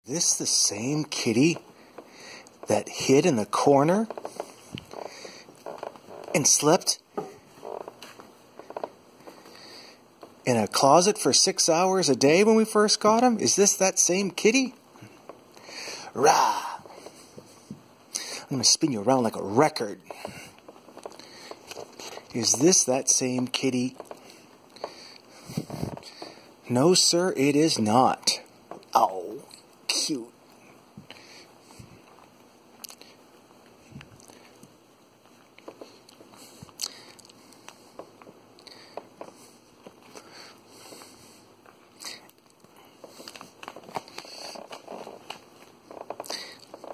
This the same kitty that hid in the corner and slept in a closet for 6 hours a day when we first got him? Is this that same kitty? Rah! I'm going to spin you around like a record. Is this that same kitty? No, sir, it is not. Oh, cute.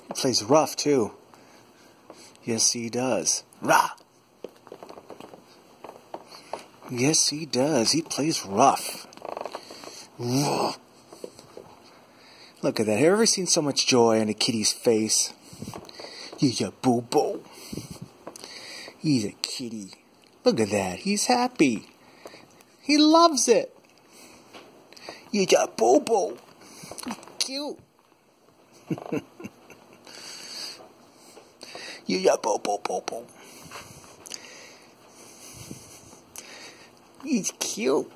He plays rough, too. Yes, he does. Rah! Yes, he does. He plays rough. Look at that. Have you ever seen so much joy on a kitty's face? Yeah, boo-boo. He's a kitty. Look at that. He's happy. He loves it. Yeah, boo-boo. Cute. Yeah, boo-boo-boo-boo. He's cute.